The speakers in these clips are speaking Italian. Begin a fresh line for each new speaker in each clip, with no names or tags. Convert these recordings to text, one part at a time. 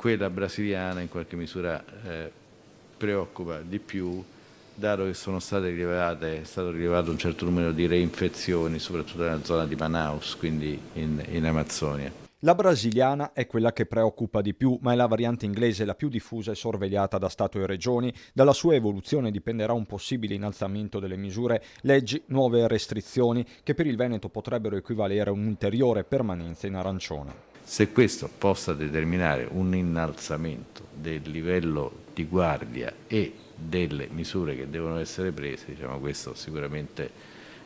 quella brasiliana in qualche misura preoccupa di più, dato che è stato rilevato un certo numero di reinfezioni, soprattutto nella zona di Manaus, quindi in Amazzonia.
La brasiliana è quella che preoccupa di più, ma è la variante inglese la più diffusa e sorvegliata da Stato e regioni. Dalla sua evoluzione dipenderà un possibile innalzamento delle misure, leggi, nuove restrizioni che per il Veneto potrebbero equivalere a un'ulteriore permanenza in arancione.
Se questo possa determinare un innalzamento del livello di guardia e delle misure che devono essere prese, diciamo, questo sicuramente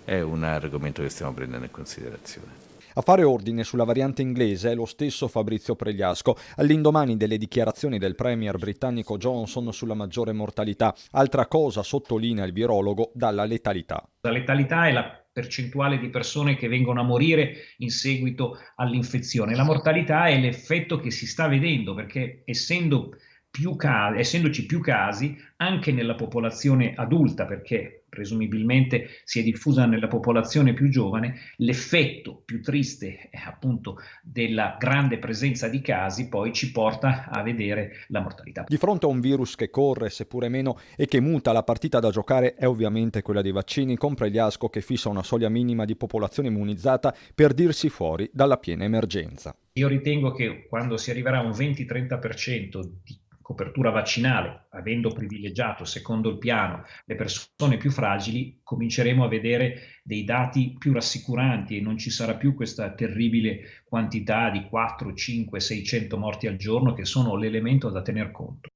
è un argomento che stiamo prendendo in considerazione.
A fare ordine sulla variante inglese è lo stesso Fabrizio Pregliasco, all'indomani delle dichiarazioni del premier britannico Johnson sulla maggiore mortalità. Altra cosa, sottolinea il virologo, dalla letalità.
La letalità è la percentuale di persone che vengono a morire in seguito all'infezione. La mortalità è l'effetto che si sta vedendo perché essendoci più casi anche nella popolazione adulta, perché presumibilmente si è diffusa nella popolazione più giovane, l'effetto più triste appunto della grande presenza di casi poi ci porta a vedere la mortalità.
Di fronte a un virus che corre, seppure meno, e che muta, la partita da giocare è ovviamente quella dei vaccini, con Pregliasco che fissa una soglia minima di popolazione immunizzata per dirsi fuori dalla piena emergenza.
Io ritengo che quando si arriverà a un 20-30% di copertura vaccinale, avendo privilegiato, secondo il piano, le persone più fragili, cominceremo a vedere dei dati più rassicuranti e non ci sarà più questa terribile quantità di 4, 5, 600 morti al giorno che sono l'elemento da tener conto.